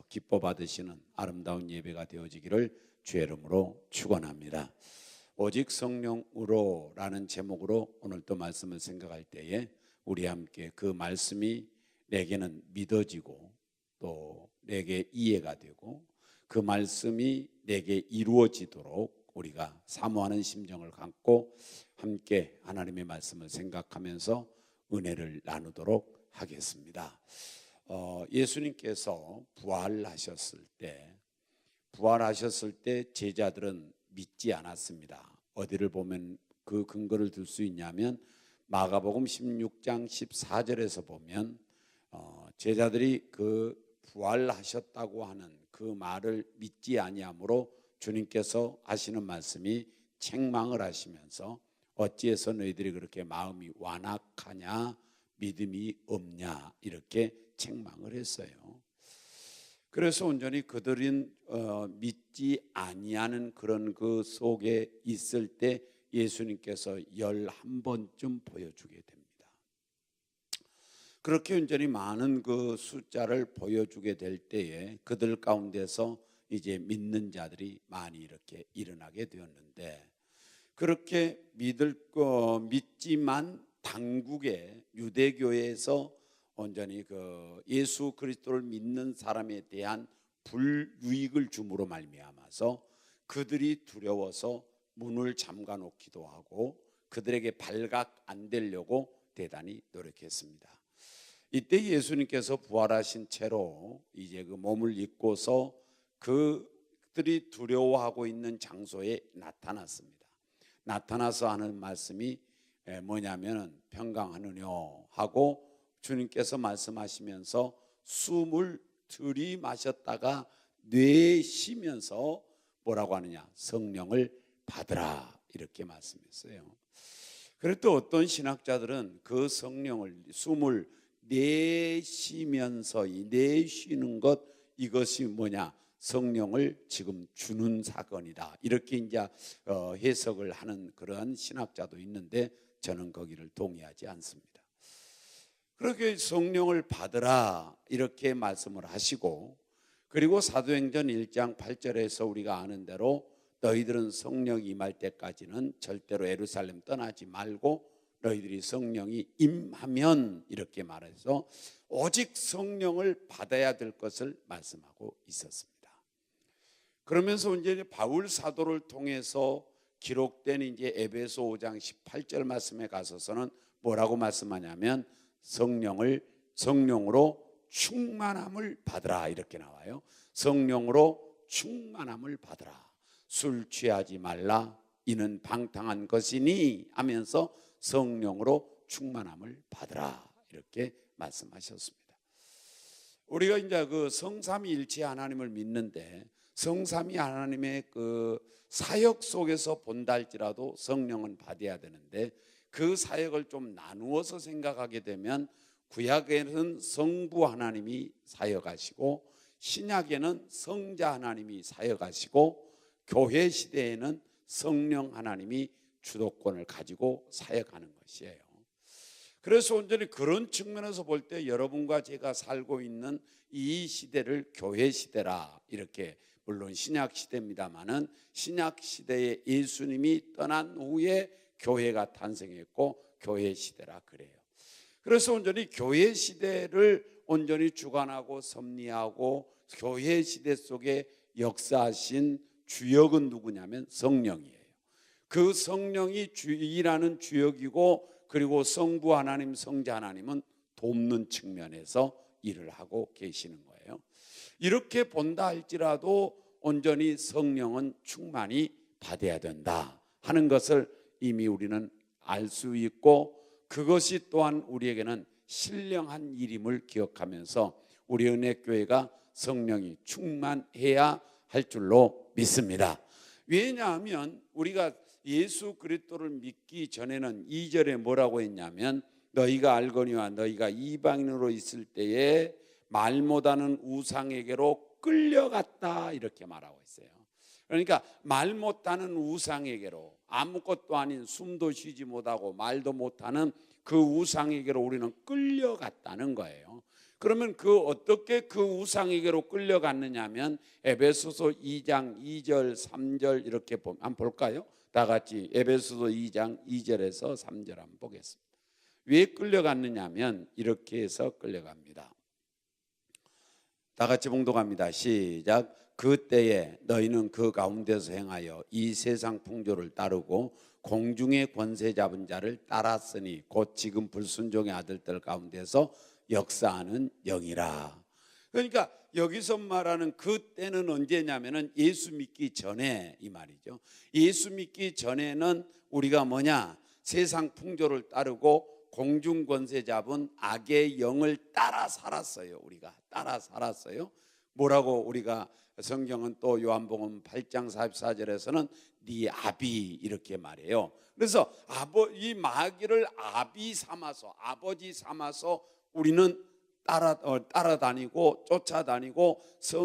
기뻐 받으시는 아름다운 예배가 되어지기를 주의 이름으로 축원합니다. 오직 성령으로라는 제목으로 오늘 또 말씀을 생각할 때에 우리 함께 그 말씀이 내게는 믿어지고 또 내게 이해가 되고 그 말씀이 내게 이루어지도록 우리가 사모하는 심정을 갖고 함께 하나님의 말씀을 생각하면서 은혜를 나누도록 하겠습니다. 예수님께서 부활하셨을 때 제자들은 믿지 않았습니다. 어디를 보면 그 근거를 들 수 있냐면 마가복음 16장 14절에서 보면 제자들이 그 부활하셨다고 하는 그 말을 믿지 아니하므로 주님께서 하시는 말씀이 책망을 하시면서 어찌해서 너희들이 그렇게 마음이 완악하냐 믿음이 없냐 이렇게 책망을 했어요. 그래서 온전히 그들은 믿지 아니하는 그런 그 속에 있을 때 예수님께서 11번쯤 보여주게 됩니다. 그렇게 온전히 많은 그 숫자를 보여주게 될 때에 그들 가운데서 이제 믿는 자들이 많이 이렇게 일어나게 되었는데, 그렇게 믿지만 당국의 유대교회에서 온전히 그 예수 그리스도를 믿는 사람에 대한 불이익을 줌으로 말미암아서 그들이 두려워서 문을 잠가 놓기도 하고 그들에게 발각 안 되려고 대단히 노력했습니다. 이때 예수님께서 부활하신 채로 이제 그 몸을 입고서 그들이 두려워하고 있는 장소에 나타났습니다. 나타나서 하는 말씀이 뭐냐면 평강하느냐 하고 주님께서 말씀하시면서 숨을 들이마셨다가 내쉬면서 뭐라고 하느냐, 성령을 받으라 이렇게 말씀했어요. 그리고 또 어떤 신학자들은 그 성령을 숨을 내쉬면서 내쉬는 것, 이것이 뭐냐, 성령을 지금 주는 사건이다 이렇게 이제 해석을 하는 그러한 신학자도 있는데 저는 거기를 동의하지 않습니다. 그렇게 성령을 받으라 이렇게 말씀을 하시고, 그리고 사도행전 1장 8절에서 우리가 아는 대로 너희들은 성령이 임할 때까지는 절대로 예루살렘 떠나지 말고 너희들이 성령이 임하면 이렇게 말해서 오직 성령을 받아야 될 것을 말씀하고 있었습니다. 그러면서 이제 바울 사도를 통해서 기록된 이제 에베소 5장 18절 말씀에 가서서는 뭐라고 말씀하냐면 성령으로 충만함을 받으라 이렇게 나와요. 성령으로 충만함을 받으라. 술 취하지 말라. 이는 방탕한 것이니 하면서 성령으로 충만함을 받으라 이렇게 말씀하셨습니다. 우리가 이제 그 성삼위일체 하나님을 믿는데 성삼위 하나님의 그 사역 속에서 본다 할지라도 성령은 받아야 되는데 그 사역을 좀 나누어서 생각하게 되면 구약에는 성부 하나님이 사역하시고 신약에는 성자 하나님이 사역하시고 교회 시대에는 성령 하나님이 주도권을 가지고 사역하는 것이에요. 그래서 온전히 그런 측면에서 볼 때 여러분과 제가 살고 있는 이 시대를 교회 시대라 이렇게, 물론 신약 시대입니다마는 신약 시대에 예수님이 떠난 후에 교회가 탄생했고 교회 시대라 그래요. 그래서 온전히 교회 시대를 온전히 주관하고 섭리하고 교회 시대 속에 역사하신 주역은 누구냐면 성령이에요. 그 성령이 일하는 주역이고, 그리고 성부 하나님, 성자 하나님은 돕는 측면에서 일을 하고 계시는 거예요. 이렇게 본다 할지라도 온전히 성령은 충만히 받아야 된다 하는 것을 이미 우리는 알 수 있고, 그것이 또한 우리에게는 신령한 일임을 기억하면서 우리 은혜교회가 성령이 충만해야 할 줄로 믿습니다. 왜냐하면 우리가 예수 그리스도를 믿기 전에는 2절에 뭐라고 했냐면 너희가 알거니와 너희가 이방인으로 있을 때에 말 못하는 우상에게로 끌려갔다 이렇게 말하고 있어요. 그러니까 말 못하는 우상에게로, 아무것도 아닌 숨도 쉬지 못하고 말도 못하는 그 우상에게로 우리는 끌려갔다는 거예요. 그러면 어떻게 그 우상에게로 끌려갔느냐 하면 에베소서 2장 2절 3절 이렇게 한번 볼까요? 다 같이 에베소서 2장 2절에서 3절 한번 보겠습니다. 왜 끌려갔느냐 하면 이렇게 해서 끌려갑니다. 다 같이 봉독합니다. 시작. 그때에 너희는 그 가운데서 행하여 이 세상 풍조를 따르고 공중의 권세 잡은 자를 따랐으니 곧 지금 불순종의 아들들 가운데서 역사하는 영이라. 그러니까 여기서 말하는 그때는 언제냐면은 예수 믿기 전에 이 말이죠. 예수 믿기 전에는 우리가 뭐냐? 세상 풍조를 따르고 공중 권세 잡은 악의 영을 따라 살았어요. 우리가 따라 살았어요. 뭐라고 우리가 성경은 또 요한복음 8장 44절에서는 네 아비 이렇게 말해요. 그래서 이 마귀를 아비 삼아서 아버지 삼아서 우리는 따라다니고 쫓아다니고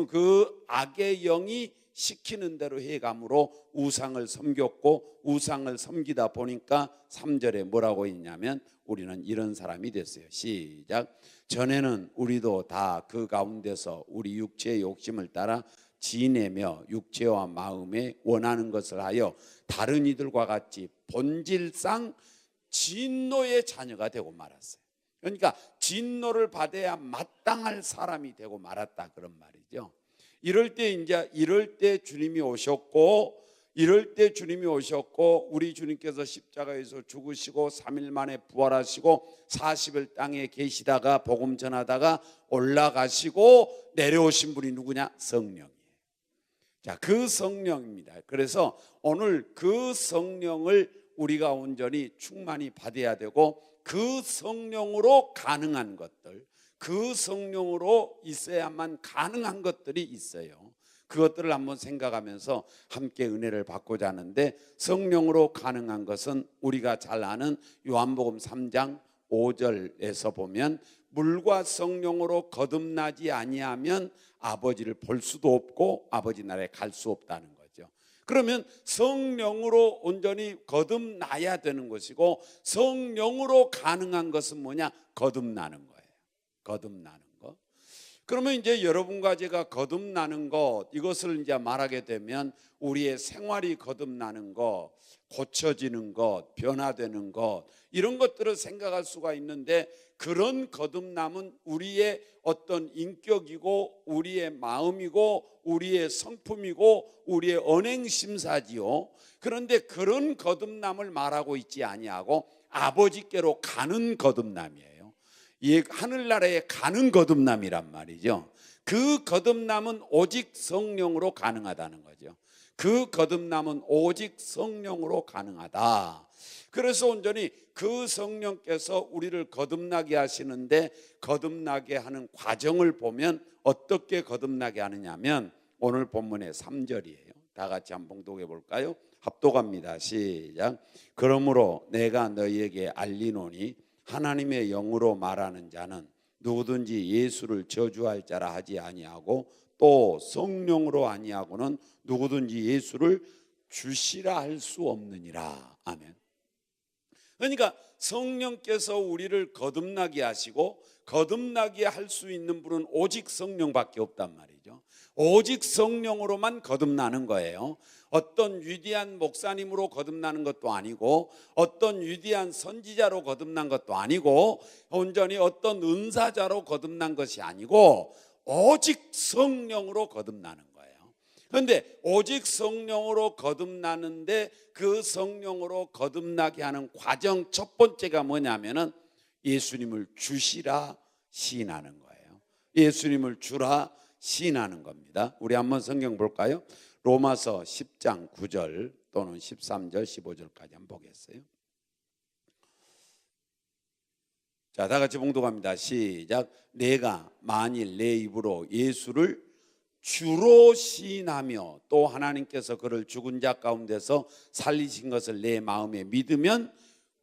그 악의 영이 시키는 대로 해감으로 우상을 섬겼고 우상을 섬기다 보니까 3절에 뭐라고 있냐면 우리는 이런 사람이 됐어요. 시작. 전에는 우리도 다 그 가운데서 우리 육체의 욕심을 따라 지내며 육체와 마음에 원하는 것을 하여 다른 이들과 같이 본질상 진노의 자녀가 되고 말았어요. 그러니까 진노를 받아야 마땅할 사람이 되고 말았다 그런 말이죠. 이럴 때 주님이 오셨고 우리 주님께서 십자가에서 죽으시고 3일 만에 부활하시고 40일 땅에 계시다가 복음 전하다가 올라가시고 내려오신 분이 누구냐? 성령이에요. 자, 그 성령입니다. 그래서 오늘 그 성령을 우리가 온전히 충만히 받아야 되고 그 성령으로 가능한 것들, 그 성령으로 있어야만 가능한 것들이 있어요. 그것들을 한번 생각하면서 함께 은혜를 받고자 하는데, 성령으로 가능한 것은 우리가 잘 아는 요한복음 3장 5절에서 보면 물과 성령으로 거듭나지 아니하면 아버지를 볼 수도 없고 아버지 나라에 갈 수 없다는 거죠. 그러면 성령으로 온전히 거듭나야 되는 것이고, 성령으로 가능한 것은 뭐냐? 거듭나는 거예요. 거듭나는 것. 그러면 이제 여러분과 제가 거듭나는 것, 이것을 이제 말하게 되면 우리의 생활이 거듭나는 것, 고쳐지는 것, 변화되는 것, 이런 것들을 생각할 수가 있는데, 그런 거듭남은 우리의 어떤 인격이고 우리의 마음이고 우리의 성품이고 우리의 언행심사지요. 그런데 그런 거듭남을 말하고 있지 아니하고 아버지께로 가는 거듭남이에요. 이 하늘나라에 가는 거듭남이란 말이죠. 그 거듭남은 오직 성령으로 가능하다는 거죠. 그 거듭남은 오직 성령으로 가능하다. 그래서 온전히 그 성령께서 우리를 거듭나게 하시는데, 거듭나게 하는 과정을 보면 어떻게 거듭나게 하느냐면 오늘 본문의 3절이에요. 다 같이 한번 봉독해 볼까요? 합독합니다. 시작. 그러므로 내가 너희에게 알리노니 하나님의 영으로 말하는 자는 누구든지 예수를 저주할 자라 하지 아니하고 또 성령으로 아니하고는 누구든지 예수를 주시라 할 수 없느니라. 아멘. 그러니까 성령께서 우리를 거듭나게 하시고 거듭나게 할 수 있는 분은 오직 성령밖에 없단 말이죠. 오직 성령으로만 거듭나는 거예요. 어떤 위대한 목사님으로 거듭나는 것도 아니고 어떤 위대한 선지자로 거듭난 것도 아니고 온전히 어떤 은사자로 거듭난 것이 아니고 오직 성령으로 거듭나는 거예요. 그런데 오직 성령으로 거듭나는데 그 성령으로 거듭나게 하는 과정 첫 번째가 뭐냐면은 예수님을 주시라 시인하는 거예요. 예수님을 주라 시인하는 겁니다. 우리 한번 성경 볼까요? 로마서 10장 9절 또는 13절 15절까지 한번 보겠어요. 자, 다 같이 봉독합니다. 시작. 내가 만일 내 입으로 예수를 주로 시인하며 또 하나님께서 그를 죽은 자 가운데서 살리신 것을 내 마음에 믿으면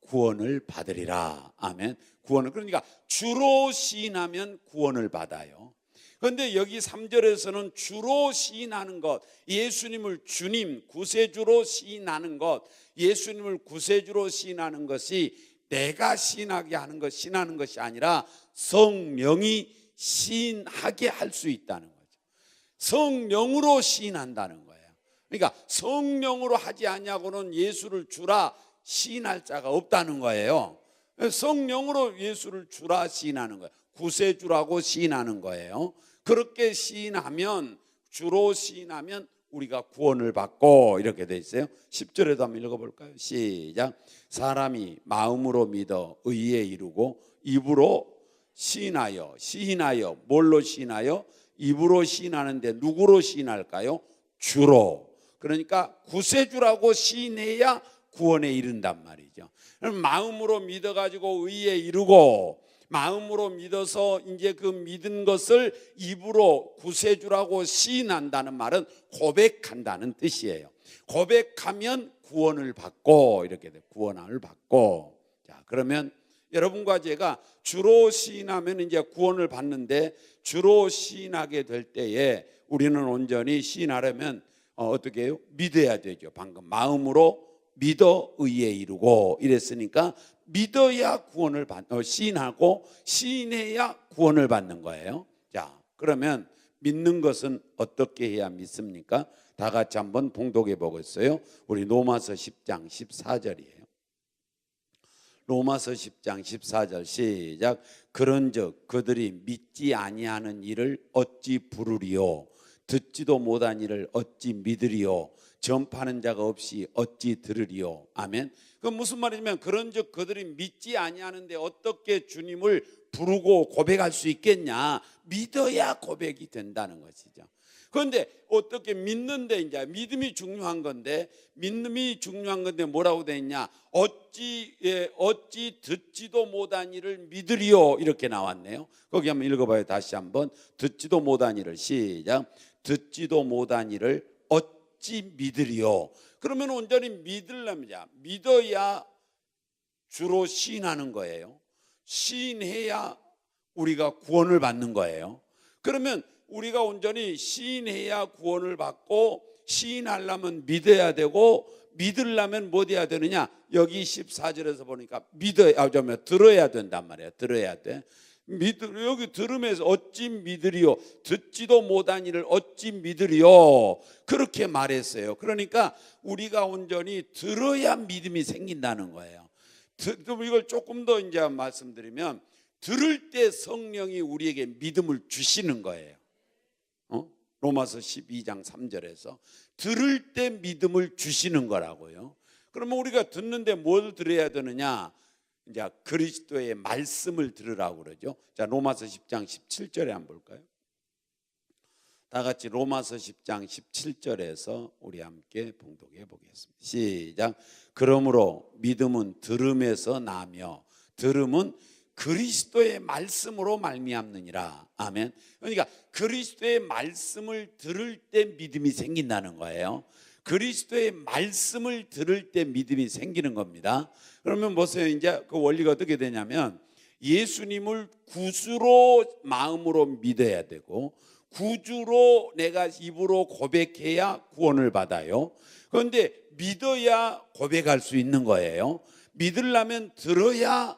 구원을 받으리라. 아멘. 구원을, 그러니까 주로 시인하면 구원을 받아요. 그런데 여기 3절에서는 주로 시인하는 것, 예수님을 주님, 구세주로 시인하는 것, 예수님을 구세주로 시인하는 것이 내가 시인하게 하는 것, 시인하는 것이 아니라 성령이 시인하게 할 수 있다는 거죠. 성령으로 시인한다는 거예요. 그러니까 성령으로 하지 않냐고는 예수를 주라 시인할 자가 없다는 거예요. 성령으로 예수를 주라 시인하는 거예요. 구세주라고 시인하는 거예요. 그렇게 시인하면, 주로 시인하면 우리가 구원을 받고, 이렇게 돼 있어요. 10절에도 한번 읽어볼까요? 시작. 사람이 마음으로 믿어 의에 이르고 입으로 시인하여 뭘로 시인하여? 입으로 시인하는데 누구로 시인할까요? 주로. 그러니까 구세주라고 시인해야 구원에 이른단 말이죠. 마음으로 믿어가지고 의에 이르고, 마음으로 믿어서 이제 그 믿은 것을 입으로 구세주라고 시인한다는 말은 고백한다는 뜻이에요. 고백하면 구원을 받고, 이렇게 돼. 구원을 받고. 자, 그러면 여러분과 제가 주로 시인하면 이제 구원을 받는데, 주로 시인하게 될 때에 우리는 온전히 시인하려면 어떻게 해요? 믿어야 되죠. 방금 마음으로 믿어 의에 이르고 이랬으니까 믿어야 구원을 시인하고 시인해야 구원을 받는 거예요. 자, 그러면 믿는 것은 어떻게 해야 믿습니까? 다 같이 한번 봉독해 보겠어요. 우리 로마서 10장 14절이에요. 로마서 10장 14절 시작. 그런즉 그들이 믿지 아니하는 일을 어찌 부르리요? 듣지도 못한 일을 어찌 믿으리요? 전파하는 자가 없이 어찌 들으리요? 아멘. 그 무슨 말이냐면, 그런즉 그들이 믿지 아니하는데 어떻게 주님을 부르고 고백할 수 있겠냐? 믿어야 고백이 된다는 것이죠. 그런데 어떻게 믿는데, 이제 믿음이 중요한 건데, 믿음이 중요한 건데 뭐라고 되어 있냐? 어찌 듣지도 못한 일을 믿으리요? 이렇게 나왔네요. 거기 한번 읽어봐요. 다시 한번. 듣지도 못한 일을 시작. 듣지도 못한 일을 어찌 믿으리요? 그러면 온전히 믿으려면 믿어야 주로 시인하는 거예요. 시인해야 우리가 구원을 받는 거예요. 그러면 우리가 온전히 시인해야 구원을 받고, 시인하려면 믿어야 되고, 믿으려면 뭐 돼야 되느냐? 여기 14절에서 보니까 들어야 된단 말이에요. 들어야 돼. 여기 들으면서 어찌 믿으리요? 듣지도 못한 일을 어찌 믿으리요? 그렇게 말했어요. 그러니까 우리가 온전히 들어야 믿음이 생긴다는 거예요. 이걸 조금 더 이제 말씀드리면, 들을 때 성령이 우리에게 믿음을 주시는 거예요. 로마서 12장 3절에서 들을 때 믿음을 주시는 거라고요. 그러면 우리가 듣는데 뭘 들어야 되느냐? 이제 그리스도의 말씀을 들으라고 그러죠. 자, 로마서 10장 17절에 한번 볼까요? 다 같이 로마서 10장 17절에서 우리 함께 봉독해 보겠습니다. 시작. 그러므로 믿음은 들음에서 나며 들음은 그리스도의 말씀으로 말미암느니라. 아멘. 그러니까 그리스도의 말씀을 들을 때 믿음이 생긴다는 거예요. 그리스도의 말씀을 들을 때 믿음이 생기는 겁니다. 그러면 보세요. 이제 그 원리가 어떻게 되냐면, 예수님을 구주로 마음으로 믿어야 되고, 구주로 내가 입으로 고백해야 구원을 받아요. 그런데 믿어야 고백할 수 있는 거예요. 믿으려면 들어야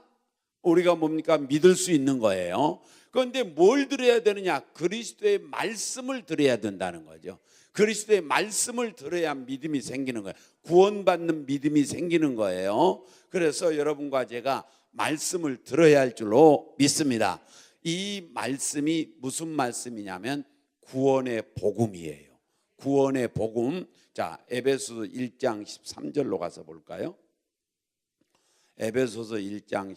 우리가 뭡니까? 믿을 수 있는 거예요. 그런데 뭘 들어야 되느냐? 그리스도의 말씀을 들어야 된다는 거죠. 그리스도의 말씀을 들어야 믿음이 생기는 거예요. 구원받는 믿음이 생기는 거예요. 그래서 여러분과 제가 말씀을 들어야 할 줄로 믿습니다. 이 말씀이 무슨 말씀이냐면 구원의 복음이에요. 구원의 복음. 자, 에베소서 1장 13절로 가서 볼까요? 에베소서 1장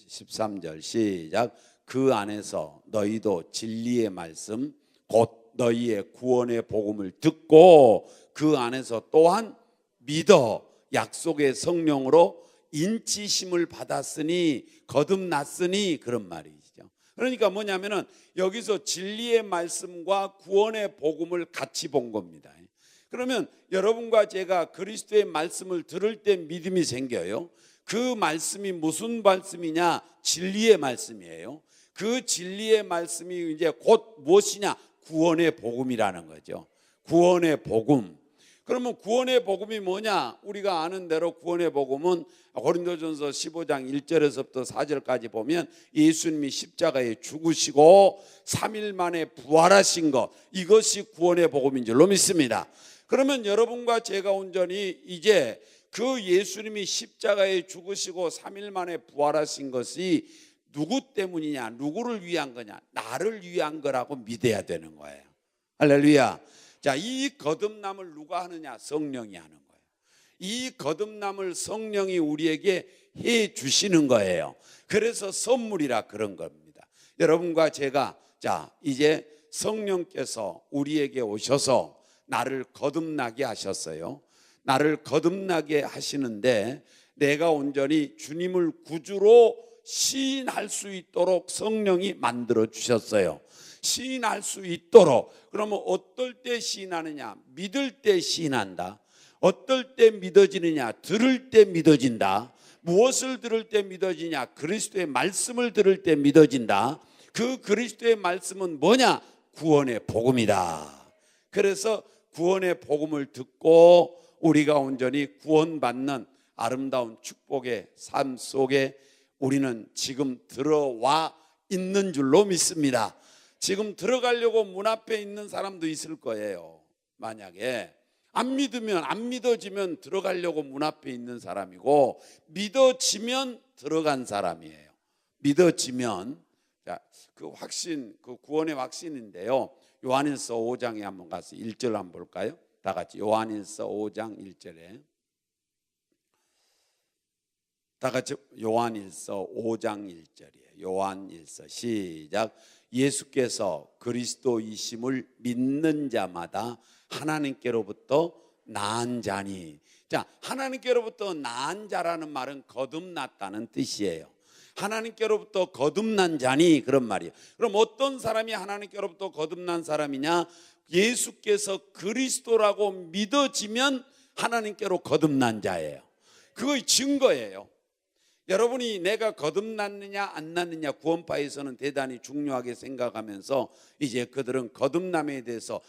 13절 시작. 그 안에서 너희도 진리의 말씀 곧 너희의 구원의 복음을 듣고 그 안에서 또한 믿어 약속의 성령으로 인치심을 받았으니 거듭났으니, 그런 말이죠. 그러니까 뭐냐면은 여기서 진리의 말씀과 구원의 복음을 같이 본 겁니다. 그러면 여러분과 제가 그리스도의 말씀을 들을 때 믿음이 생겨요. 그 말씀이 무슨 말씀이냐? 진리의 말씀이에요. 그 진리의 말씀이 이제 곧 무엇이냐? 구원의 복음이라는 거죠. 구원의 복음. 그러면 구원의 복음이 뭐냐? 우리가 아는 대로 구원의 복음은 고린도전서 15장 1절에서부터 4절까지 보면 예수님이 십자가에 죽으시고 3일 만에 부활하신 것, 이것이 구원의 복음인 줄로 믿습니다. 그러면 여러분과 제가 온전히 이제 그 예수님이 십자가에 죽으시고 3일 만에 부활하신 것이 누구 때문이냐? 누구를 위한 거냐? 나를 위한 거라고 믿어야 되는 거예요. 할렐루야. 자, 이 거듭남을 누가 하느냐? 성령이 하는 거예요. 이 거듭남을 성령이 우리에게 해 주시는 거예요. 그래서 선물이라 그런 겁니다. 여러분과 제가 자, 이제 성령께서 우리에게 오셔서 나를 거듭나게 하셨어요. 나를 거듭나게 하시는데 내가 온전히 주님을 구주로 시인할 수 있도록 성령이 만들어 주셨어요. 시인할 수 있도록. 그러면 어떨 때 시인하느냐? 믿을 때 시인한다. 어떨 때 믿어지느냐? 들을 때 믿어진다. 무엇을 들을 때 믿어지냐? 그리스도의 말씀을 들을 때 믿어진다. 그 그리스도의 말씀은 뭐냐? 구원의 복음이다. 그래서 구원의 복음을 듣고 우리가 온전히 구원받는 아름다운 축복의 삶 속에 우리는 지금 들어와 있는 줄로 믿습니다. 지금 들어가려고 문 앞에 있는 사람도 있을 거예요. 만약에 안 믿어지면 들어가려고 문 앞에 있는 사람이고, 믿어지면 들어간 사람이에요. 믿어지면, 자, 그 확신, 그 구원의 확신인데요. 요한일서 5장에 한번 가서 1절 한번 볼까요? 다 같이 요한일서 5장 1절에 다 같이 요한일서 5장 1절이에요. 요한일서 시작. 예수께서 그리스도이심을 믿는 자마다 하나님께로부터 나은 자니. 자, 하나님께로부터 나은 자라는 말은 거듭났다는 뜻이에요. 하나님께로부터 거듭난 자니, 그런 말이에요. 그럼 어떤 사람이 하나님께로부터 거듭난 사람이냐? 예수께서 그리스도라고 믿어지면 하나님께로 거듭난 자예요. 그거의 증거예요. 여러분이 내가 거듭났느냐 안 났느냐 구원파에서는 대단히 중요하게 생각하면서 이제 그들은 거듭남에 대해서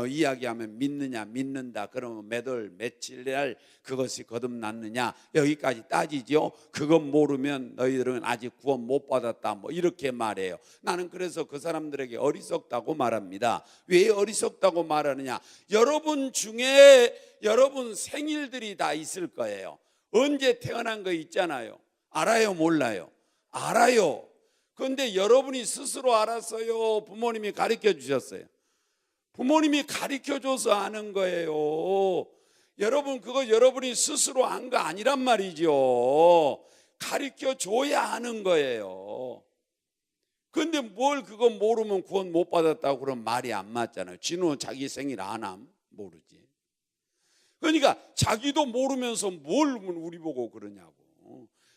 이야기하면 믿느냐 믿는다. 그러면 몇 월 며칠 날 그것이 거듭났느냐 여기까지 따지죠. 그건 모르면 너희들은 아직 구원 못 받았다 뭐 이렇게 말해요. 나는 그래서 그 사람들에게 어리석다고 말합니다. 왜 어리석다고 말하느냐? 여러분 중에 여러분 생일들이 다 있을 거예요. 언제 태어난 거 있잖아요. 알아요? 몰라요? 알아요. 그런데 여러분이 스스로 알았어요? 부모님이 가르쳐 주셨어요? 부모님이 가르쳐 줘서 아는 거예요. 여러분 그거 여러분이 스스로 한 거 아니란 말이죠. 가르쳐 줘야 아는 거예요. 그런데 뭘 그거 모르면 구원 못 받았다고 그러면 말이 안 맞잖아요. 진우 자기 생일 안 함? 모르지. 그러니까 자기도 모르면서 뭘 우리 보고 그러냐고.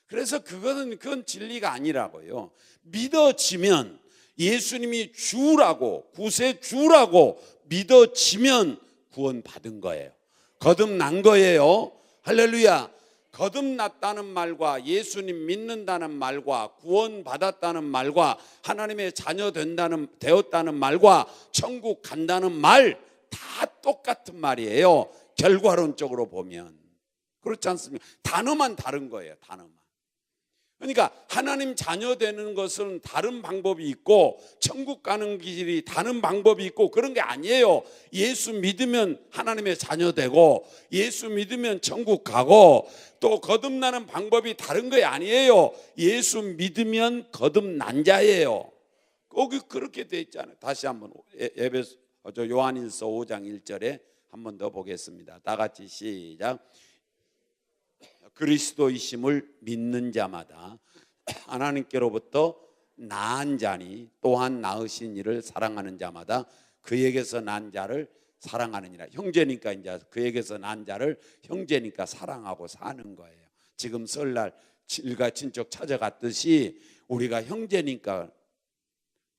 그래서 그건 진리가 아니라고요. 믿어지면 예수님이 주라고 구세 주라고 믿어지면 구원 받은 거예요. 거듭난 거예요. 할렐루야. 거듭났다는 말과 예수님 믿는다는 말과 구원 받았다는 말과 하나님의 자녀 되었다는 말과 천국 간다는 말 다 똑같은 말이에요. 결과론적으로 보면 그렇지 않습니까? 단어만 다른 거예요. 단어만. 그러니까 하나님 자녀 되는 것은 다른 방법이 있고 천국 가는 길이 다른 방법이 있고 그런 게 아니에요. 예수 믿으면 하나님의 자녀 되고 예수 믿으면 천국 가고 또 거듭나는 방법이 다른 게 아니에요. 예수 믿으면 거듭난 자예요. 거기 그렇게 돼 있잖아요. 다시 한번 요한일서 5장 1절에 한 번 더 보겠습니다. 다 같이 시작. 그리스도이심을 믿는 자마다 하나님께로부터 낳은 자니 또한 낳으신 이를 사랑하는 자마다 그에게서 난 자를 사랑하느니라. 형제니까 이제 그에게서 난 자를 형제니까 사랑하고 사는 거예요. 지금 설날 일가 친척 찾아갔듯이 우리가 형제니까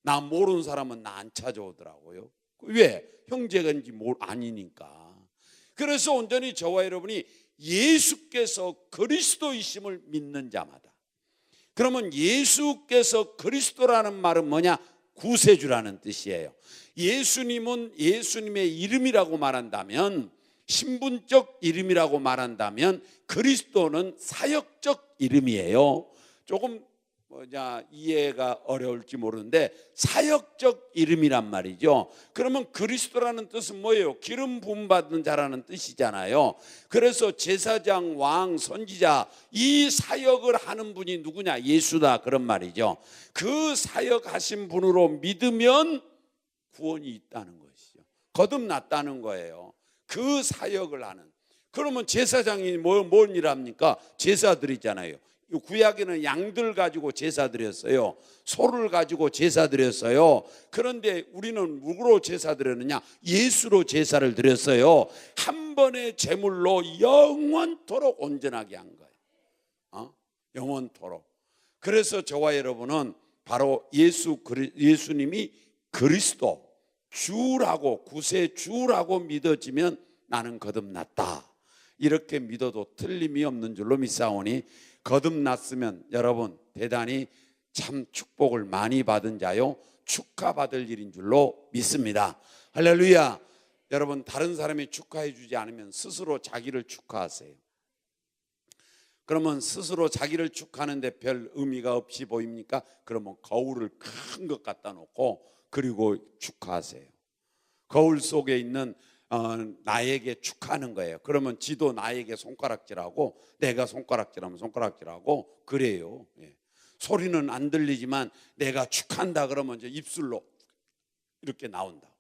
나 모르는 사람은 나 안 찾아오더라고요. 왜? 형제인지 아니니까. 그래서 온전히 저와 여러분이 예수께서 그리스도이심을 믿는 자마다. 그러면 예수께서 그리스도라는 말은 뭐냐? 구세주라는 뜻이에요. 예수님은 예수님의 이름이라고 말한다면 신분적 이름이라고 말한다면 그리스도는 사역적 이름이에요. 조금 이해가 어려울지 모르는데 사역적 이름이란 말이죠. 그러면 그리스도라는 뜻은 뭐예요? 기름 부음 받은 자라는 뜻이잖아요. 그래서 제사장, 왕, 선지자 이 사역을 하는 분이 누구냐? 예수다 그런 말이죠. 그 사역하신 분으로 믿으면 구원이 있다는 것이죠. 거듭났다는 거예요. 그 사역을 하는. 그러면 제사장이 뭔 일 합니까? 제사 드리잖아요. 구약에는 양들 가지고 제사 드렸어요. 소를 가지고 제사 드렸어요. 그런데 우리는 누구로 제사 드렸느냐? 예수로 제사를 드렸어요. 한 번의 제물로 영원토록 온전하게 한 거예요. 영원토록. 그래서 저와 여러분은 바로 예수님이 그리스도 주라고, 구세 주라고 믿어지면 나는 거듭났다. 이렇게 믿어도 틀림이 없는 줄로 믿사오니 거듭났으면 여러분 대단히 참 축복을 많이 받은 자요, 축하받을 일인 줄로 믿습니다. 할렐루야. 여러분, 다른 사람이 축하해 주지 않으면 스스로 자기를 축하하세요. 그러면 스스로 자기를 축하하는데 별 의미가 없이 보입니까? 그러면 거울을 큰 것 갖다 놓고 그리고 축하하세요. 거울 속에 있는 나에게 축하하는 거예요. 그러면 지도 나에게 손가락질하고 내가 손가락질하면 손가락질하고 그래요. 예. 소리는 안 들리지만 내가 축한다 그러면 이제 입술로 이렇게 나온다.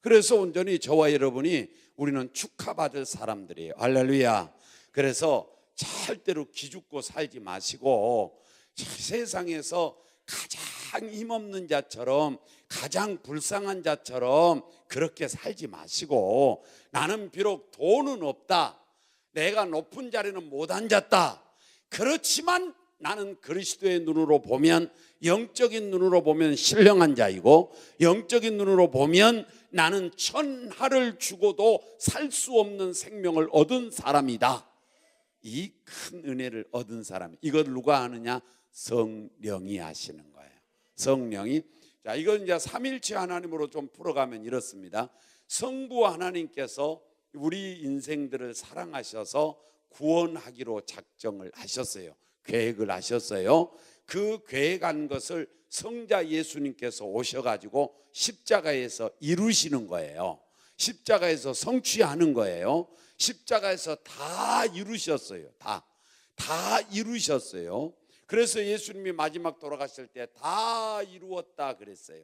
그래서 온전히 저와 여러분이 우리는 축하받을 사람들이에요. 할렐루야. 그래서 절대로 기죽고 살지 마시고 세상에서 가장 힘없는 자처럼, 가장 불쌍한 자처럼 그렇게 살지 마시고, 나는 비록 돈은 없다, 내가 높은 자리는 못 앉았다, 그렇지만 나는 그리스도의 눈으로 보면, 영적인 눈으로 보면 신령한 자이고, 영적인 눈으로 보면 나는 천하를 주고도 살 수 없는 생명을 얻은 사람이다. 이 큰 은혜를 얻은 사람, 이걸 누가 하느냐? 성령이 하시는 거예요. 성령이. 자, 이건 이제 삼일체 하나님으로 좀 풀어가면 이렇습니다. 성부 하나님께서 우리 인생들을 사랑하셔서 구원하기로 작정을 하셨어요. 계획을 하셨어요. 그 계획한 것을 성자 예수님께서 오셔가지고 십자가에서 이루시는 거예요. 십자가에서 성취하는 거예요. 십자가에서 다 이루셨어요. 다 이루셨어요. 그래서 예수님이 마지막 돌아가실 때 다 이루었다 그랬어요.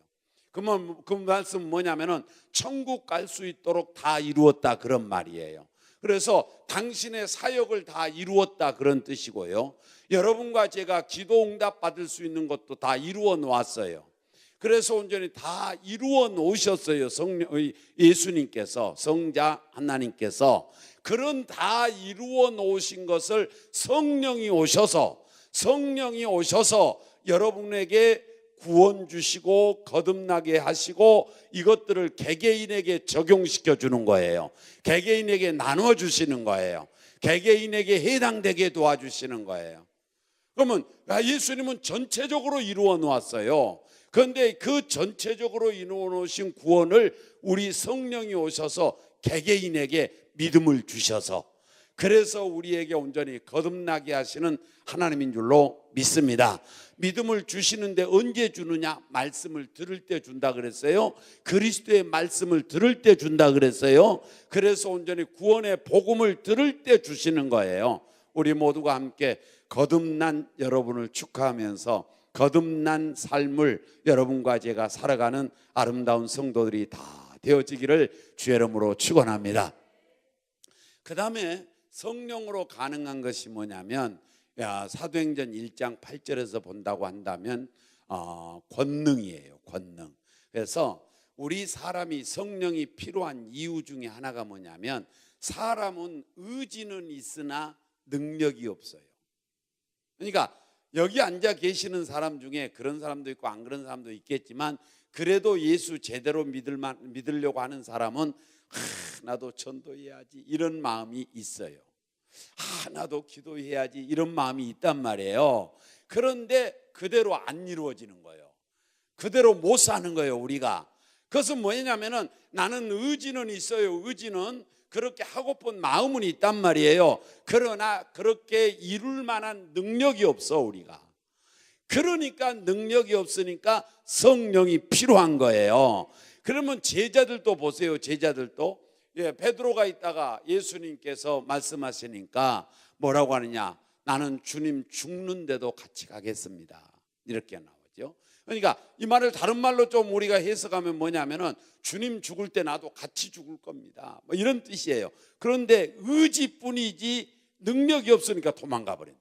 그러면 그 말씀은 뭐냐면은 천국 갈 수 있도록 다 이루었다 그런 말이에요. 그래서 당신의 사역을 다 이루었다 그런 뜻이고요. 여러분과 제가 기도 응답 받을 수 있는 것도 다 이루어 놓았어요. 그래서 온전히 다 이루어 놓으셨어요. 예수님께서, 성자 하나님께서. 그런 다 이루어 놓으신 것을 성령이 오셔서 여러분에게 구원 주시고 거듭나게 하시고 이것들을 개개인에게 적용시켜 주는 거예요. 개개인에게 나눠 주시는 거예요. 개개인에게 해당되게 도와주시는 거예요. 그러면 예수님은 전체적으로 이루어 놓았어요. 그런데 그 전체적으로 이루어 놓으신 구원을 우리 성령이 오셔서 개개인에게 믿음을 주셔서, 그래서 우리에게 온전히 거듭나게 하시는 하나님인 줄로 믿습니다. 믿음을 주시는데 언제 주느냐? 말씀을 들을 때 준다 그랬어요. 그리스도의 말씀을 들을 때 준다 그랬어요. 그래서 온전히 구원의 복음을 들을 때 주시는 거예요. 우리 모두가 함께 거듭난 여러분을 축하하면서 거듭난 삶을 여러분과 제가 살아가는 아름다운 성도들이 다 되어지기를 주의 이름으로 축원합니다. 그 다음에 성령으로 가능한 것이 뭐냐면, 사도행전 1장 8절에서 본다고 한다면 권능이에요. 권능. 그래서 우리 사람이 성령이 필요한 이유 중에 하나가 뭐냐면, 사람은 의지는 있으나 능력이 없어요. 그러니까 여기 앉아 계시는 사람 중에 그런 사람도 있고 안 그런 사람도 있겠지만, 그래도 예수 제대로 믿으려고 하는 사람은 나도 전도해야지 이런 마음이 있어요. 나도 기도해야지 이런 마음이 있단 말이에요. 그런데 그대로 안 이루어지는 거예요. 그대로 못 사는 거예요, 우리가. 그것은 뭐냐면은 나는 의지는 있어요. 의지는. 그렇게 하고픈 마음은 있단 말이에요. 그러나 그렇게 이룰 만한 능력이 없어 우리가. 그러니까 능력이 없으니까 성령이 필요한 거예요. 그러면 제자들도 보세요. 제자들도 베드로가 있다가 예수님께서 말씀하시니까 뭐라고 하느냐, 나는 주님 죽는데도 같이 가겠습니다, 이렇게 나오죠. 그러니까 이 말을 다른 말로 좀 우리가 해석하면 뭐냐면은 주님 죽을 때 나도 같이 죽을 겁니다, 뭐 이런 뜻이에요. 그런데 의지뿐이지 능력이 없으니까 도망가 버린다,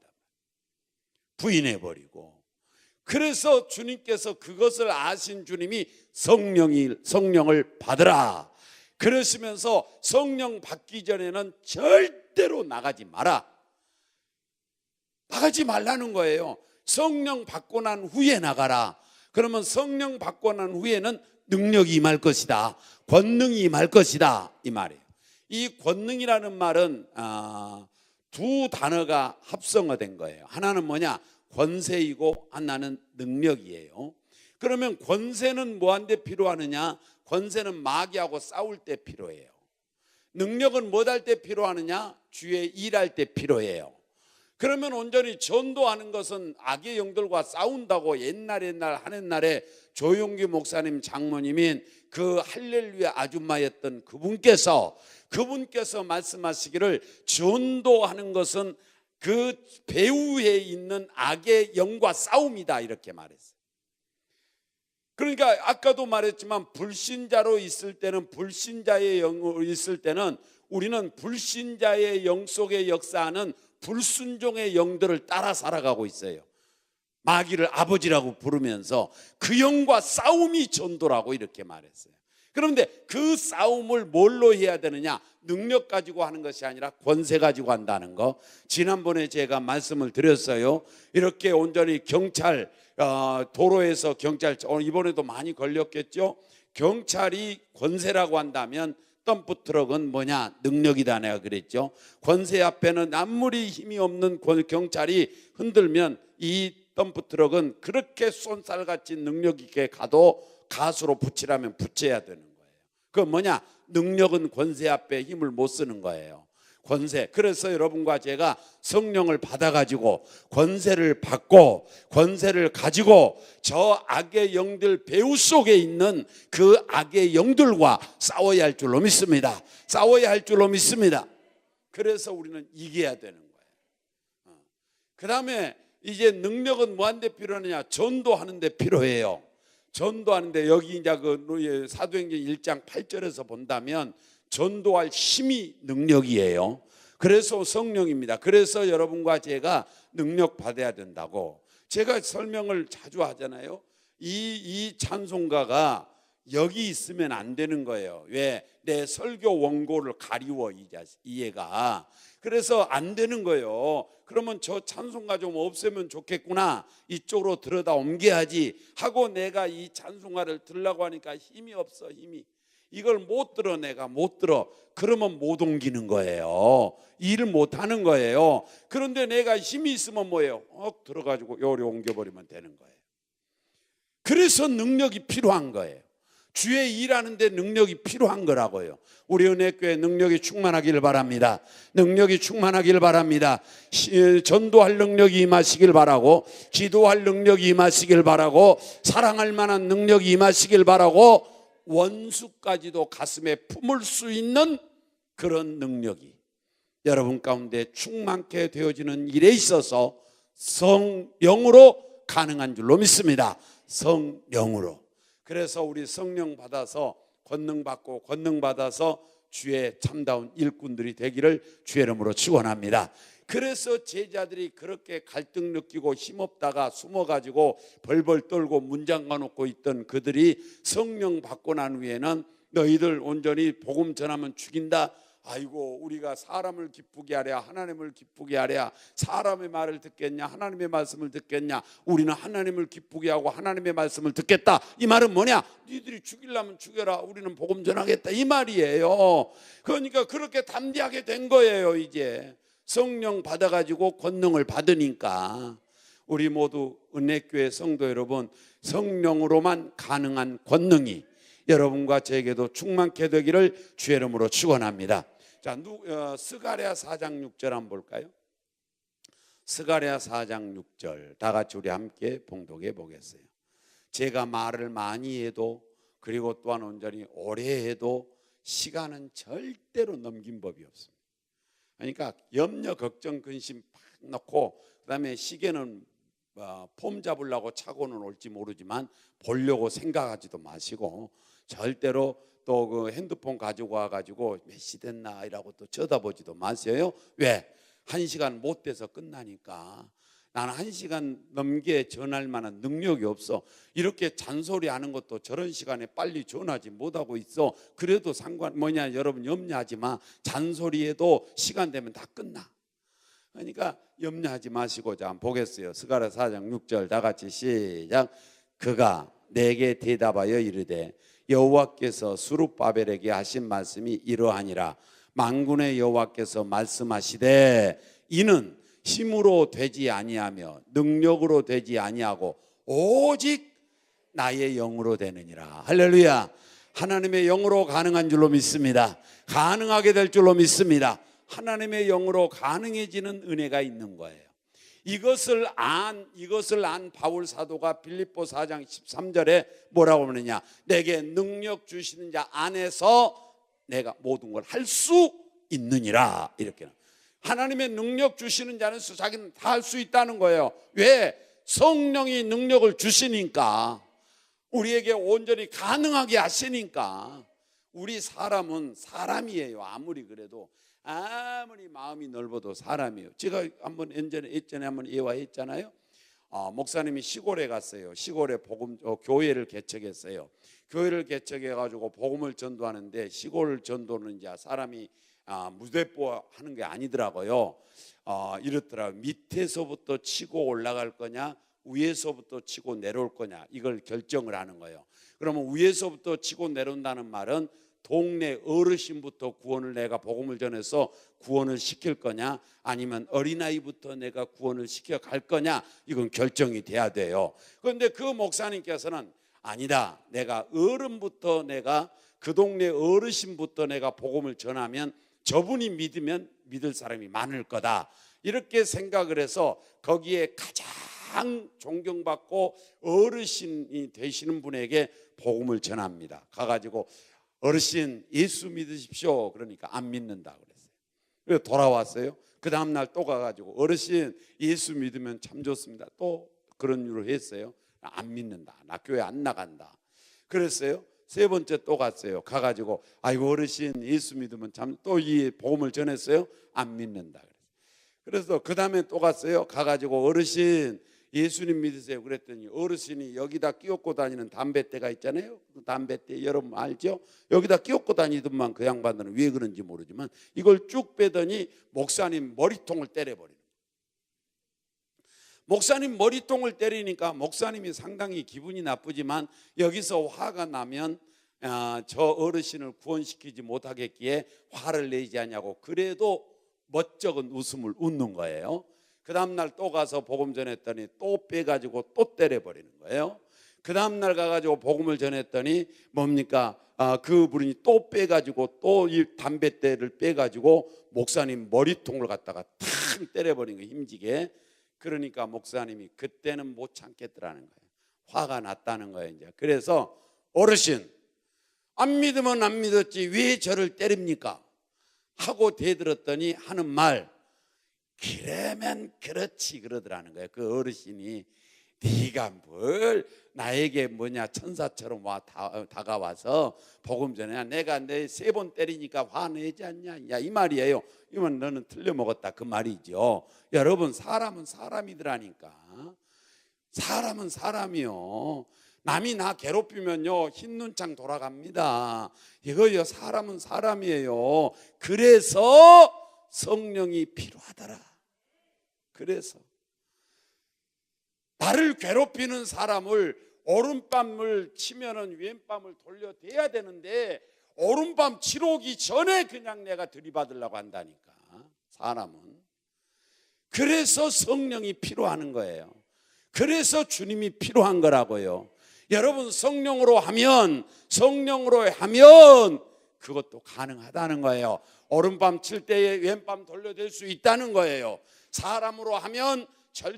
부인해버리고. 그래서 주님께서 그것을 아신 주님이 성령을 받으라 그러시면서 성령 받기 전에는 절대로 나가지 마라, 나가지 말라는 거예요. 성령 받고 난 후에 나가라. 그러면 성령 받고 난 후에는 능력이 임할 것이다, 권능이 임할 것이다, 이 말이에요. 이 권능이라는 말은 두 단어가 합성어된 거예요. 하나는 뭐냐, 권세이고 하나는 능력이에요. 그러면 권세는 뭐한테 필요하느냐, 권세는 마귀하고 싸울 때 필요해요. 능력은 뭐 할 때 필요하느냐, 주의 일할 때 필요해요. 그러면 온전히 전도하는 것은 악의 영들과 싸운다고 옛날 하는 날에 조용기 목사님 장모님인 그 할렐루야 아줌마였던 그분께서 말씀하시기를 전도하는 것은 그 배후에 있는 악의 영과 싸움이다, 이렇게 말했어요. 그러니까 아까도 말했지만 불신자로 있을 때는, 불신자의 영으로 있을 때는 우리는 불신자의 영 속에 역사하는 불순종의 영들을 따라 살아가고 있어요. 마귀를 아버지라고 부르면서 그 영과 싸움이 전도라고 이렇게 말했어요. 그런데 그 싸움을 뭘로 해야 되느냐, 능력 가지고 하는 것이 아니라 권세 가지고 한다는 거, 지난번에 제가 말씀을 드렸어요. 이렇게 온전히 경찰, 도로에서 경찰, 이번에도 많이 걸렸겠죠. 경찰이 권세라고 한다면 덤프트럭은 뭐냐, 능력이다, 내가 그랬죠. 권세 앞에는 아무리 힘이 없는 경찰이 흔들면 이 덤프트럭은 그렇게 쏜살같이 능력 있게 가도 가수로 붙이라면 붙여야 되는 거예요. 그건 뭐냐, 능력은 권세 앞에 힘을 못 쓰는 거예요. 권세. 그래서 여러분과 제가 성령을 받아가지고 권세를 받고 권세를 가지고 저 악의 영들, 배후 속에 있는 그 악의 영들과 싸워야 할 줄로 믿습니다. 싸워야 할 줄로 믿습니다. 그래서 우리는 이겨야 되는 거예요. 그 다음에 이제 능력은 뭐한테 필요하느냐, 전도하는 데 필요해요. 전도하는데 여기 이제 그 사도행전 1장 8절에서 본다면 전도할 힘이 능력이에요. 그래서 성령입니다. 그래서 여러분과 제가 능력 받아야 된다고 제가 설명을 자주 하잖아요. 이 찬송가가 여기 있으면 안 되는 거예요. 왜? 내 설교 원고를 가리워 이 애가. 그래서 안 되는 거예요. 그러면 저 찬송가 좀 없애면 좋겠구나, 이쪽으로 들여다 옮겨야지 하고 내가 이 찬송가를 들으려고 하니까 힘이 없어. 힘이, 이걸 못 들어, 내가 못 들어. 그러면 못 옮기는 거예요. 일을 못 하는 거예요. 그런데 내가 힘이 있으면 뭐예요? 들어가지고 요리 옮겨버리면 되는 거예요. 그래서 능력이 필요한 거예요. 주의 일하는데 능력이 필요한 거라고요. 우리 은혜교회 능력이 충만하길 바랍니다. 능력이 충만하길 바랍니다. 전도할 능력이 임하시길 바라고, 기도할 능력이 임하시길 바라고, 사랑할 만한 능력이 임하시길 바라고, 원수까지도 가슴에 품을 수 있는 그런 능력이 여러분 가운데 충만케 되어지는 일에 있어서 성령으로 가능한 줄로 믿습니다. 성령으로. 그래서 우리 성령 받아서 권능 받고 권능 받아서 주의 참다운 일꾼들이 되기를 주의 이름으로 축원합니다. 그래서 제자들이 그렇게 갈등 느끼고 힘없다가 숨어가지고 벌벌 떨고 문 잠가 놓고 있던 그들이 성령 받고 난 후에는 너희들 온전히 복음 전하면 죽인다. 아이고, 우리가 사람을 기쁘게 하랴 하나님을 기쁘게 하랴, 사람의 말을 듣겠냐 하나님의 말씀을 듣겠냐, 우리는 하나님을 기쁘게 하고 하나님의 말씀을 듣겠다. 이 말은 뭐냐, 니들이 죽이려면 죽여라, 우리는 복음 전하겠다, 이 말이에요. 그러니까 그렇게 담대하게 된 거예요. 이제 성령 받아가지고 권능을 받으니까. 우리 모두 은혜교회 성도 여러분, 성령으로만 가능한 권능이 여러분과 제게도 충만케 되기를 주의 이름으로 축원합니다. 자, 스가랴 4장 6절 한번 볼까요? 스가랴 4장 6절 다 같이 우리 함께 봉독해 보겠어요. 제가 말을 많이 해도 그리고 또한 온전히 오래 해도 시간은 절대로 넘긴 법이 없습니다. 그러니까 염려, 걱정, 근심 팍 넣고 그다음에 시계는 폼 잡으려고 차고는 올지 모르지만 보려고 생각하지도 마시고 절대로 또 그 핸드폰 가지고 와가지고 몇 시 됐나 이라고 또 쳐다보지도 마세요. 왜? 1시간 못 돼서 끝나니까. 나는 1시간 넘게 전할 만한 능력이 없어. 이렇게 잔소리하는 것도 저런 시간에 빨리 전하지 못하고 있어. 그래도 여러분 염려하지 마. 잔소리해도 시간 되면 다 끝나. 그러니까 염려하지 마시고 자 한번 보겠어요. 스가랴 4장 6절 다 같이 시작. 그가 내게 대답하여 이르되 여호와께서 스룹바벨에게 하신 말씀이 이러하니라. 만군의 여호와께서 말씀하시되 이는 힘으로 되지 아니하며 능력으로 되지 아니하고 오직 나의 영으로 되느니라. 할렐루야. 하나님의 영으로 가능한 줄로 믿습니다. 가능하게 될 줄로 믿습니다. 하나님의 영으로 가능해지는 은혜가 있는 거예요. 이것을 안 바울 사도가 빌립보 4장 13절에 뭐라고 하느냐? 내게 능력 주시는 자 안에서 내가 모든 걸 할 수 있느니라. 이렇게 하나님의 능력 주시는 자는 자기는 다 할 수 있다는 거예요. 왜? 성령이 능력을 주시니까, 우리에게 온전히 가능하게 하시니까. 우리 사람은 사람이에요. 아무리 그래도 아무리 마음이 넓어도 사람이에요. 제가 예전에 한번 예화했잖아요. 목사님이 시골에 갔어요. 시골에 교회를 개척했어요. 교회를 개척해가지고 복음을 전도하는데 시골 전도는 이제 사람이 무대뽀 하는 게 아니더라고요. 이렇더라고요. 밑에서부터 치고 올라갈 거냐 위에서부터 치고 내려올 거냐 이걸 결정을 하는 거예요. 그러면 위에서부터 치고 내려온다는 말은 동네 어르신부터 구원을 내가 복음을 전해서 구원을 시킬 거냐 아니면 어린아이부터 내가 구원을 시켜 갈 거냐 이건 결정이 돼야 돼요. 그런데 그 목사님께서는 아니다. 내가 어른부터 내가 그 동네 어르신부터 내가 복음을 전하면 저분이 믿으면 믿을 사람이 많을 거다. 이렇게 생각을 해서 거기에 가장 존경받고 어르신이 되시는 분에게 복음을 전합니다. 가가지고 어르신 예수 믿으십시오. 그러니까 안 믿는다 그랬어요. 그래서 돌아왔어요. 그 다음날 또 가가지고 어르신 예수 믿으면 참 좋습니다. 또 그런 일로 했어요. 안 믿는다. 나 교회 안 나간다. 그랬어요. 세 번째 또 갔어요. 가가지고 아이고 어르신 예수 믿으면 참 또 이 복음을 전했어요. 안 믿는다 그랬어요. 그래서 그 다음에 또 갔어요. 가가지고 어르신 예수님 믿으세요. 그랬더니 어르신이 여기다 끼얹고 다니는 담뱃대가 있잖아요. 그 담뱃대 여러분 알죠? 여기다 끼얹고 다니더만 그 양반들은 왜 그런지 모르지만 이걸 쭉 빼더니 목사님 머리통을 때려버리는 거예요. 목사님 머리통을 때리니까 목사님이 상당히 기분이 나쁘지만 여기서 화가 나면 저 어르신을 구원시키지 못하겠기에 화를 내지 않냐고 그래도 멋쩍은 웃음을 웃는 거예요. 그 다음날 또 가서 복음 전했더니 또 빼가지고 또 때려버리는 거예요. 그 다음날 가가지고 복음을 전했더니 뭡니까? 그분이 또 빼가지고 또 이 담뱃대를 빼가지고 목사님 머리통을 갖다가 탁 때려버린 거예요. 힘지게. 그러니까 목사님이 그때는 못 참겠더라는 거예요. 화가 났다는 거예요. 이제 그래서 어르신 안 믿으면 안 믿었지 왜 저를 때립니까? 하고 대들었더니 하는 말 그러면 그렇지 그러더라는 거예요. 그 어르신이 네가 뭘 나에게 천사처럼 다가와서 복음 전해 내가 내 3번 때리니까 화내지 않냐 야, 이 말이에요. 이건 너는 틀려먹었다 그 말이죠. 여러분 사람은 사람이더라니까. 사람은 사람이요. 남이 나 괴롭히면요 흰 눈창 돌아갑니다. 이거요 사람은 사람이에요. 그래서 성령이 필요하더라. 그래서 나를 괴롭히는 사람을 오른밤을 치면은 왼밤을 돌려대야 되는데 오른밤 치러 오기 전에 그냥 내가 들이받으려고 한다니까. 사람은 그래서 성령이 필요한 거예요. 그래서 주님이 필요한 거라고요. 여러분 성령으로 하면 그것도 가능하다는 거예요. 오른밤 칠 때에 왼밤 돌려댈 수 있다는 거예요. 사람으로 하면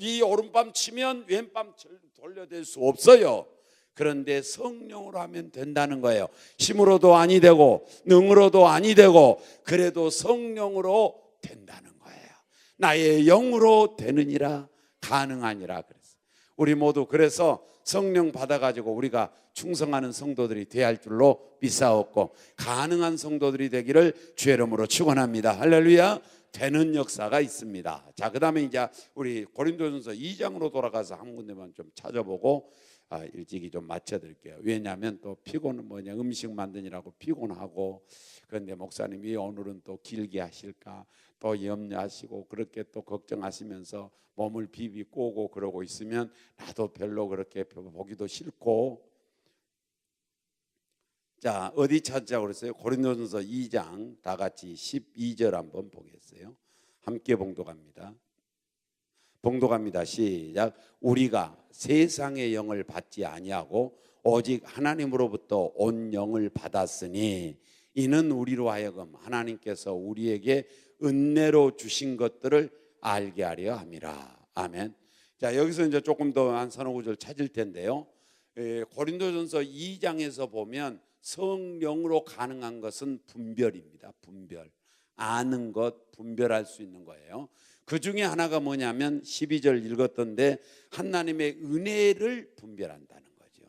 이 오른밤 치면 왼밤 돌려댈 수 없어요. 그런데 성령으로 하면 된다는 거예요. 힘으로도 아니 되고 능으로도 아니 되고 그래도 성령으로 된다는 거예요. 나의 영으로 되느니라 가능하니라 그랬어요. 우리 모두 그래서 성령 받아가지고 우리가 충성하는 성도들이 되어야 할 줄로 믿사옵고 가능한 성도들이 되기를 주의 이름으로 축원합니다. 할렐루야. 되는 역사가 있습니다. 자, 그 다음에 이제 우리 고린도전서 2장으로 돌아가서 한 군데만 좀 찾아보고 일찍이 좀 맞춰드릴게요. 왜냐하면 또 피곤은 뭐냐, 음식 만드느라고 피곤하고, 그런데 목사님이 오늘은 또 길게 하실까 또 염려하시고 그렇게 또 걱정하시면서 몸을 비비 꼬고 그러고 있으면 나도 별로 그렇게 보기도 싫고. 자, 어디 찾자고 그랬어요? 고린도전서 2장 다 같이 12절 한번 보겠어요. 함께 봉독합니다. 봉독합니다. 시작. 우리가 세상의 영을 받지 아니하고 오직 하나님으로부터 온 영을 받았으니 이는 우리로 하여금 하나님께서 우리에게 은혜로 주신 것들을 알게 하려 함이라. 아멘. 자, 여기서 이제 조금 더 한 서너 구절 찾을 텐데요. 고린도전서 2장에서 보면 성령으로 가능한 것은 분별입니다. 분별. 아는 것, 분별할 수 있는 거예요. 그 중에 하나가 뭐냐면 12절 읽었던데 하나님의 은혜를 분별한다는 거죠.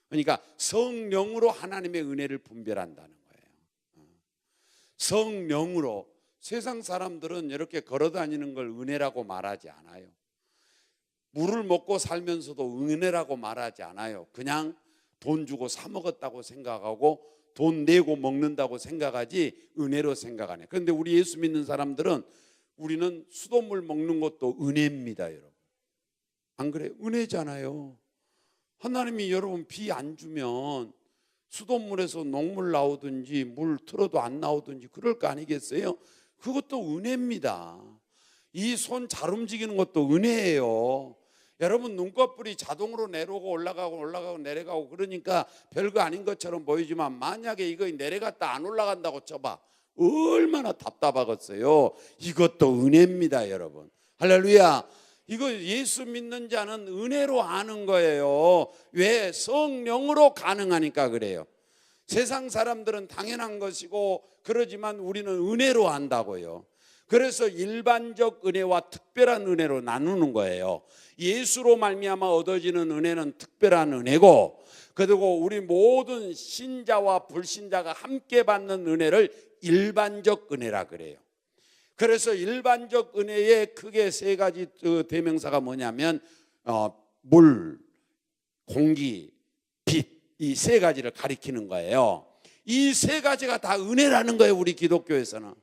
그러니까 성령으로 하나님의 은혜를 분별한다는 거예요. 성령으로. 세상 사람들은 이렇게 걸어다니는 걸 은혜라고 말하지 않아요. 물을 먹고 살면서도 은혜라고 말하지 않아요. 그냥 돈 주고 사 먹었다고 생각하고 돈 내고 먹는다고 생각하지 은혜로 생각 안 해요. 그런데 우리 예수 믿는 사람들은 우리는 수돗물 먹는 것도 은혜입니다, 여러분. 안 그래요? 은혜잖아요. 하나님이 여러분 비 안 주면 수돗물에서 녹물 나오든지 물 틀어도 안 나오든지 그럴 거 아니겠어요? 그것도 은혜입니다. 이 손 잘 움직이는 것도 은혜예요. 여러분 눈꺼풀이 자동으로 내려오고 올라가고 내려가고 그러니까 별거 아닌 것처럼 보이지만 만약에 이거 내려갔다 안 올라간다고 쳐봐. 얼마나 답답하겠어요. 이것도 은혜입니다, 여러분. 할렐루야. 이거 예수 믿는 자는 은혜로 아는 거예요. 왜? 성령으로 가능하니까 그래요. 세상 사람들은 당연한 것이고 그러지만 우리는 은혜로 안다고요. 그래서 일반적 은혜와 특별한 은혜로 나누는 거예요. 예수로 말미암아 얻어지는 은혜는 특별한 은혜고, 그리고 우리 모든 신자와 불신자가 함께 받는 은혜를 일반적 은혜라 그래요. 그래서 일반적 은혜의 크게 세 가지 대명사가 뭐냐면 물, 공기, 빛, 이 세 가지를 가리키는 거예요. 이 세 가지가 다 은혜라는 거예요. 우리 기독교에서는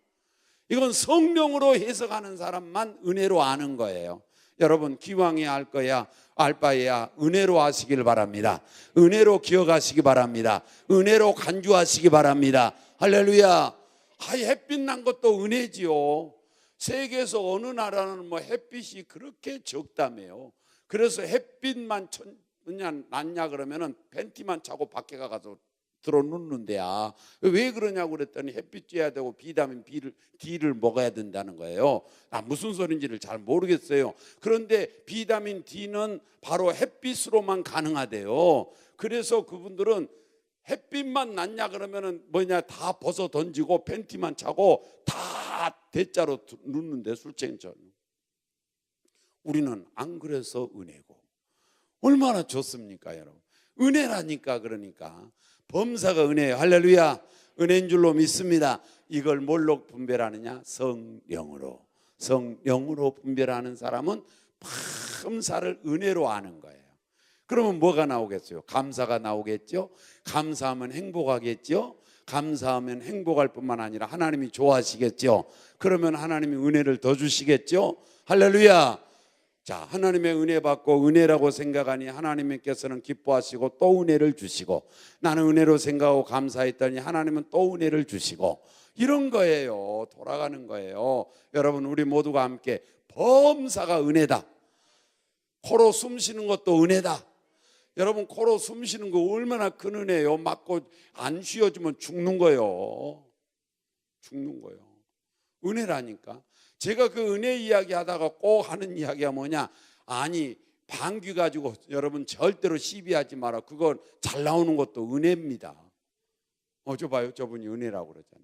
이건 성령으로 해석하는 사람만 은혜로 아는 거예요. 여러분 기왕에 알 거야 알 바에야 은혜로 하시길 바랍니다. 은혜로 기억하시기 바랍니다. 은혜로 간주하시기 바랍니다. 할렐루야. 햇빛 난 것도 은혜지요. 세계에서 어느 나라는 뭐 햇빛이 그렇게 적다며요. 그래서 햇빛만 그냥 났냐 그러면은 팬티만 차고 밖에 가서 들어 눕는데야. 왜 그러냐고 그랬더니 햇빛 쬐야 되고 비타민 D를 먹어야 된다는 거예요. 무슨 소린지를 잘 모르겠어요. 그런데 비타민 D는 바로 햇빛으로만 가능하대요. 그래서 그분들은 햇빛만 났냐 그러면은 뭐냐 다 벗어 던지고 팬티만 차고 다 대자로 눕는데 술쟁이처럼. 우리는 안 그래서 은혜고. 얼마나 좋습니까, 여러분? 은혜라니까. 그러니까 범사가 은혜예요. 할렐루야. 은혜인 줄로 믿습니다. 이걸 뭘로 분별하느냐? 성령으로. 성령으로 분별하는 사람은 범사를 은혜로 아는 거예요. 그러면 뭐가 나오겠어요? 감사가 나오겠죠. 감사하면 행복하겠죠. 감사하면 행복할 뿐만 아니라 하나님이 좋아하시겠죠. 그러면 하나님이 은혜를 더 주시겠죠. 할렐루야. 자, 하나님의 은혜 받고 은혜라고 생각하니 하나님께서는 기뻐하시고 또 은혜를 주시고, 나는 은혜로 생각하고 감사했더니 하나님은 또 은혜를 주시고, 이런 거예요. 돌아가는 거예요. 여러분 우리 모두가 함께 범사가 은혜다. 코로 숨 쉬는 것도 은혜다. 여러분 코로 숨 쉬는 거 얼마나 큰 은혜예요. 맞고 안 쉬어주면 죽는 거예요. 죽는 거예요. 은혜라니까. 제가 그 은혜 이야기 하다가 꼭 하는 이야기가 뭐냐, 아니 방귀 가지고 여러분 절대로 시비하지 마라. 그거 잘 나오는 것도 은혜입니다. 저 봐요, 저분이 은혜라고 그러잖아요.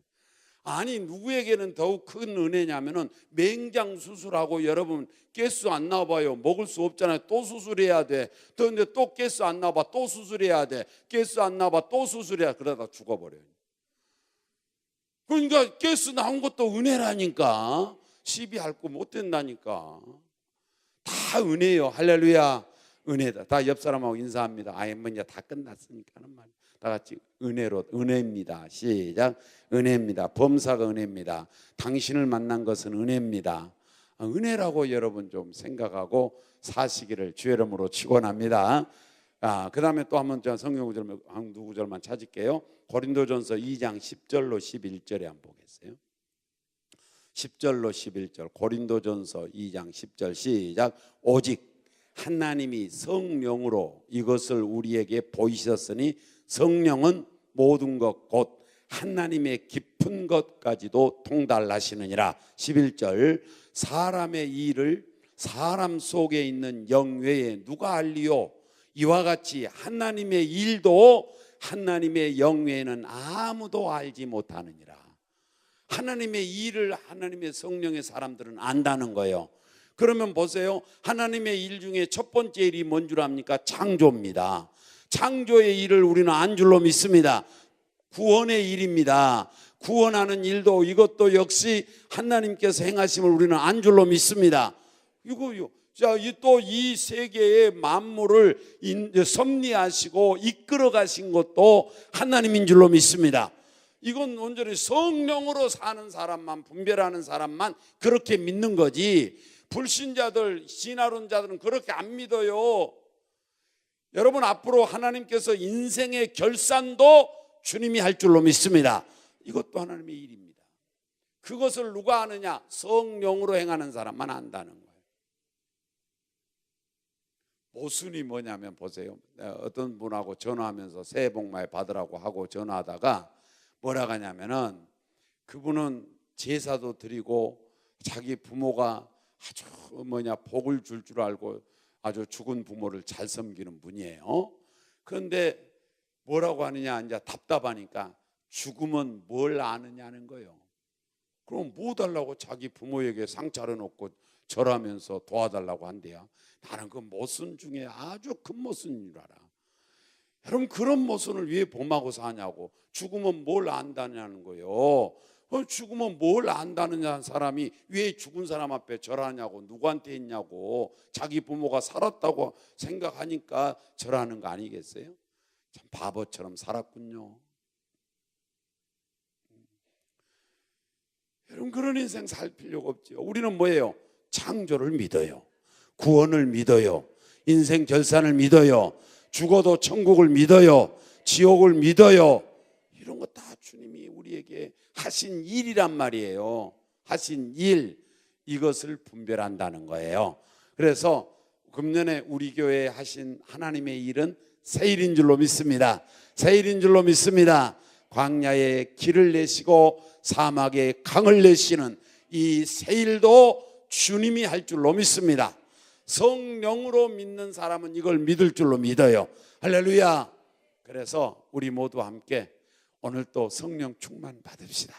아니 누구에게는 더욱 큰 은혜냐면은 맹장 수술하고 여러분 가스 안 나와봐요. 먹을 수 없잖아요. 또 수술해야 돼. 근데 또 가스 안 나와봐. 또 수술해야 돼. 가스 안 나와봐. 또 수술해야 돼. 그러다 죽어버려요. 그러니까 가스 나온 것도 은혜라니까. 시비할 거 못 된다니까. 다 은혜예요. 할렐루야. 은혜다. 다 옆 사람하고 인사합니다. 뭐 이제 다 끝났으니까 하는 말. 다 같이 은혜로, 은혜입니다. 시작. 은혜입니다. 범사가 은혜입니다. 당신을 만난 것은 은혜입니다. 은혜라고 여러분 좀 생각하고 사시기를 주의 이름으로 축원합니다. 그 다음에 또 한번 성경 구절 한 두 구절만 찾을게요. 고린도전서 2장 10절로 11절에 한번 보겠어요. 10절로 11절 고린도전서 2장 10절 시작. 오직 하나님이 성령으로 이것을 우리에게 보이셨으니 성령은 모든 것 곧 하나님의 깊은 것까지도 통달하시느니라. 11절 사람의 일을 사람 속에 있는 영 외에 누가 알리요? 이와 같이 하나님의 일도 하나님의 영 외에는 아무도 알지 못하느니라. 하나님의 일을 하나님의 성령의 사람들은 안다는 거예요. 그러면 보세요. 하나님의 일 중에 첫 번째 일이 뭔 줄 압니까? 창조입니다. 창조의 일을 우리는 안 줄로 믿습니다. 구원의 일입니다. 구원하는 일도 이것도 역시 하나님께서 행하심을 우리는 안 줄로 믿습니다. 이거요. 자, 또 이 세계의 만물을 섭리하시고 이끌어 가신 것도 하나님인 줄로 믿습니다. 이건 온전히 성령으로 사는 사람만, 분별하는 사람만 그렇게 믿는 거지, 불신자들, 신화론자들은 그렇게 안 믿어요. 여러분 앞으로 하나님께서 인생의 결산도 주님이 할 줄로 믿습니다. 이것도 하나님의 일입니다. 그것을 누가 아느냐? 성령으로 행하는 사람만 안다는 거예요. 모순이 뭐냐면 보세요. 어떤 분하고 전화하면서 새해 복 많이 받으라고 하고 전화하다가 뭐라고 하냐면은 그분은 제사도 드리고 자기 부모가 아주 복을 줄 알고 아주 죽은 부모를 잘 섬기는 분이에요. 그런데 뭐라고 하느냐, 이제 답답하니까 죽으면 뭘 아느냐는 거예요. 그럼 뭐 달라고 자기 부모에게 상 차려놓고 절하면서 도와달라고 한대요. 나는 그 모순 중에 아주 큰 모순인 줄 알아. 여러분 그런 모순을 왜 범하고 사냐고. 죽으면 뭘 안다냐는 거예요. 죽으면 뭘 안다느냐 사람이 왜 죽은 사람 앞에 절하냐고. 누구한테 했냐고. 자기 부모가 살았다고 생각하니까 절하는 거 아니겠어요? 참 바보처럼 살았군요. 여러분 그런 인생 살 필요가 없죠. 우리는 뭐예요? 창조를 믿어요. 구원을 믿어요. 인생 결산을 믿어요. 죽어도 천국을 믿어요. 지옥을 믿어요. 이런 거 다 주님이 우리에게 하신 일이란 말이에요. 하신 일, 이것을 분별한다는 거예요. 그래서 금년에 우리 교회에 하신 하나님의 일은 새 일인 줄로 믿습니다. 새 일인 줄로 믿습니다. 광야에 길을 내시고 사막에 강을 내시는 이 새 일도 주님이 할 줄로 믿습니다. 성령으로 믿는 사람은 이걸 믿을 줄로 믿어요. 할렐루야. 그래서 우리 모두 함께 오늘 또 성령 충만 받읍시다.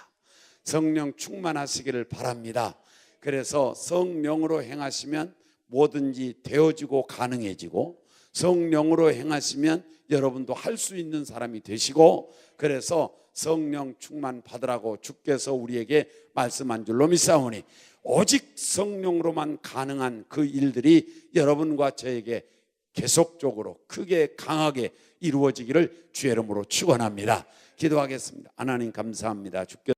성령 충만하시기를 바랍니다. 그래서 성령으로 행하시면 뭐든지 되어지고 가능해지고, 성령으로 행하시면 여러분도 할 수 있는 사람이 되시고, 그래서 성령 충만 받으라고 주께서 우리에게 말씀한 줄로 믿사오니 오직 성령으로만 가능한 그 일들이 여러분과 저에게 계속적으로 크게 강하게 이루어지기를 주의 이름으로 축원합니다. 기도하겠습니다. 하나님 감사합니다. 주께서